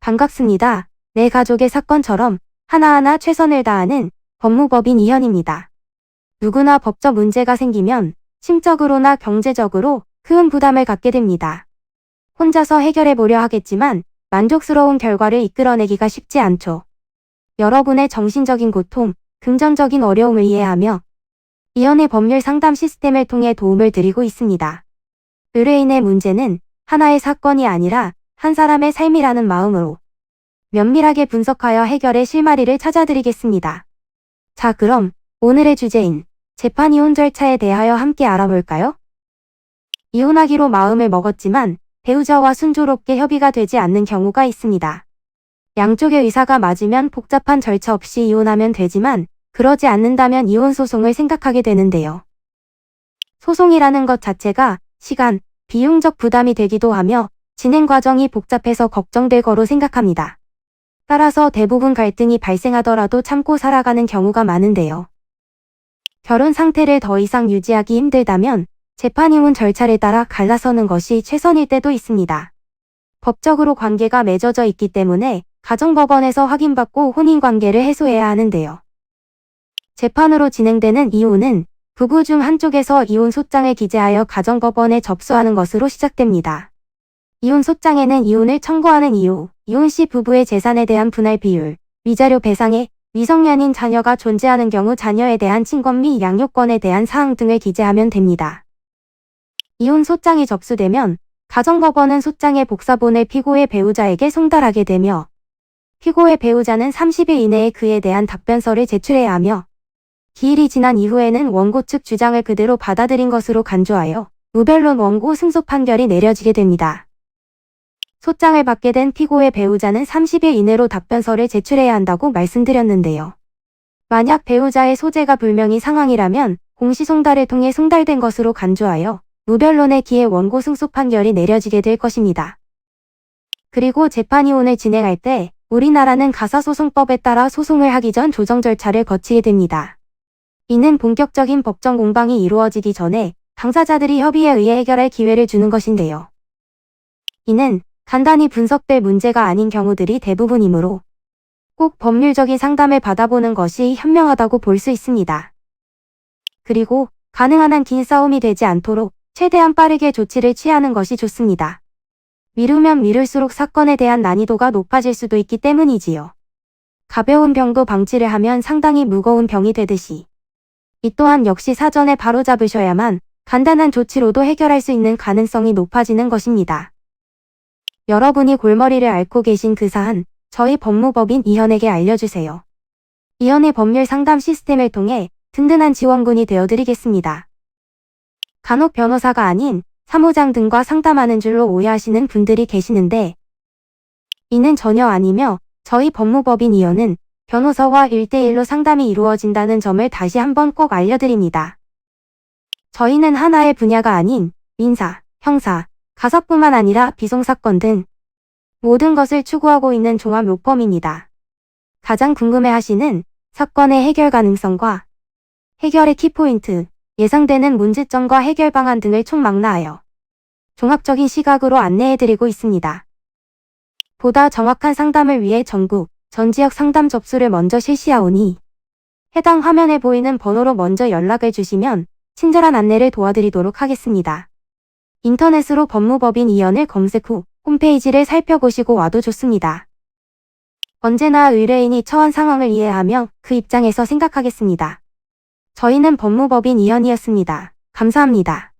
반갑습니다. 내 가족의 사건처럼 하나하나 최선을 다하는 법무법인 이현입니다. 누구나 법적 문제가 생기면 심적으로나 경제적으로 큰 부담을 갖게 됩니다. 혼자서 해결해 보려 하겠지만 만족스러운 결과를 이끌어내기가 쉽지 않죠. 여러분의 정신적인 고통, 금전적인 어려움을 이해하며 이현의 법률 상담 시스템을 통해 도움을 드리고 있습니다. 의뢰인의 문제는 하나의 사건이 아니라 한 사람의 삶이라는 마음으로 면밀하게 분석하여 해결의 실마리를 찾아드리겠습니다. 자, 그럼 오늘의 주제인 재판 이혼 절차에 대하여 함께 알아볼까요? 이혼하기로 마음을 먹었지만 배우자와 순조롭게 협의가 되지 않는 경우가 있습니다. 양쪽의 의사가 맞으면 복잡한 절차 없이 이혼하면 되지만 그러지 않는다면 이혼 소송을 생각하게 되는데요. 소송이라는 것 자체가 시간, 비용적 부담이 되기도 하며 진행 과정이 복잡해서 걱정될 거로 생각합니다. 따라서 대부분 갈등이 발생하더라도 참고 살아가는 경우가 많은데요. 결혼 상태를 더 이상 유지하기 힘들다면 재판 이혼 절차를 따라 갈라서는 것이 최선일 때도 있습니다. 법적으로 관계가 맺어져 있기 때문에 가정법원에서 확인받고 혼인관계를 해소해야 하는데요. 재판으로 진행되는 이혼은 부부 중 한쪽에서 이혼 소장을 기재하여 가정법원에 접수하는 것으로 시작됩니다. 이혼 소장에는 이혼을 청구하는 이유, 이혼 시 부부의 재산에 대한 분할 비율, 위자료 배상액, 미성년인 자녀가 존재하는 경우 자녀에 대한 친권 및 양육권에 대한 사항 등을 기재하면 됩니다. 이혼 소장이 접수되면 가정법원은 소장의 복사본을 피고의 배우자에게 송달하게 되며 피고의 배우자는 30일 이내에 그에 대한 답변서를 제출해야 하며 기일이 지난 이후에는 원고 측 주장을 그대로 받아들인 것으로 간주하여 무변론 원고 승소 판결이 내려지게 됩니다. 소장을 받게 된 피고의 배우자는 30일 이내로 답변서를 제출해야 한다고 말씀드렸는데요. 만약 배우자의 소재가 불명의 상황이라면 공시송달을 통해 송달된 것으로 간주하여 무변론에 기해 원고 승소 판결이 내려지게 될 것입니다. 그리고 재판 이혼을 진행할 때 우리나라는 가사소송법에 따라 소송을 하기 전 조정 절차를 거치게 됩니다. 이는 본격적인 법정 공방이 이루어지기 전에 당사자들이 협의에 의해 해결할 기회를 주는 것인데요. 이는 간단히 분석될 문제가 아닌 경우들이 대부분이므로 꼭 법률적인 상담을 받아보는 것이 현명하다고 볼 수 있습니다. 그리고 가능한 한 긴 싸움이 되지 않도록 최대한 빠르게 조치를 취하는 것이 좋습니다. 미루면 미룰수록 사건에 대한 난이도가 높아질 수도 있기 때문이지요. 가벼운 병도 방치를 하면 상당히 무거운 병이 되듯이 이 또한 역시 사전에 바로잡으셔야만 간단한 조치로도 해결할 수 있는 가능성이 높아지는 것입니다. 여러분이 골머리를 앓고 계신 그 사안, 저희 법무법인 이현에게 알려주세요. 이현의 법률 상담 시스템을 통해 든든한 지원군이 되어드리겠습니다. 간혹 변호사가 아닌 사무장 등과 상담하는 줄로 오해하시는 분들이 계시는데 이는 전혀 아니며 저희 법무법인 이현은 변호사와 1대1로 상담이 이루어진다는 점을 다시 한번 꼭 알려드립니다. 저희는 하나의 분야가 아닌 민사, 형사, 가사뿐만 아니라 비송사건 등 모든 것을 추구하고 있는 종합 로펌입니다. 가장 궁금해하시는 사건의 해결 가능성과 해결의 키포인트, 예상되는 문제점과 해결 방안 등을 총망라하여 종합적인 시각으로 안내해드리고 있습니다. 보다 정확한 상담을 위해 전국, 전 지역 상담 접수를 먼저 실시하오니 해당 화면에 보이는 번호로 먼저 연락을 주시면 친절한 안내를 도와드리도록 하겠습니다. 인터넷으로 법무법인 이현을 검색 후 홈페이지를 살펴보시고 와도 좋습니다. 언제나 의뢰인이 처한 상황을 이해하며 그 입장에서 생각하겠습니다. 저희는 법무법인 이현이었습니다. 감사합니다.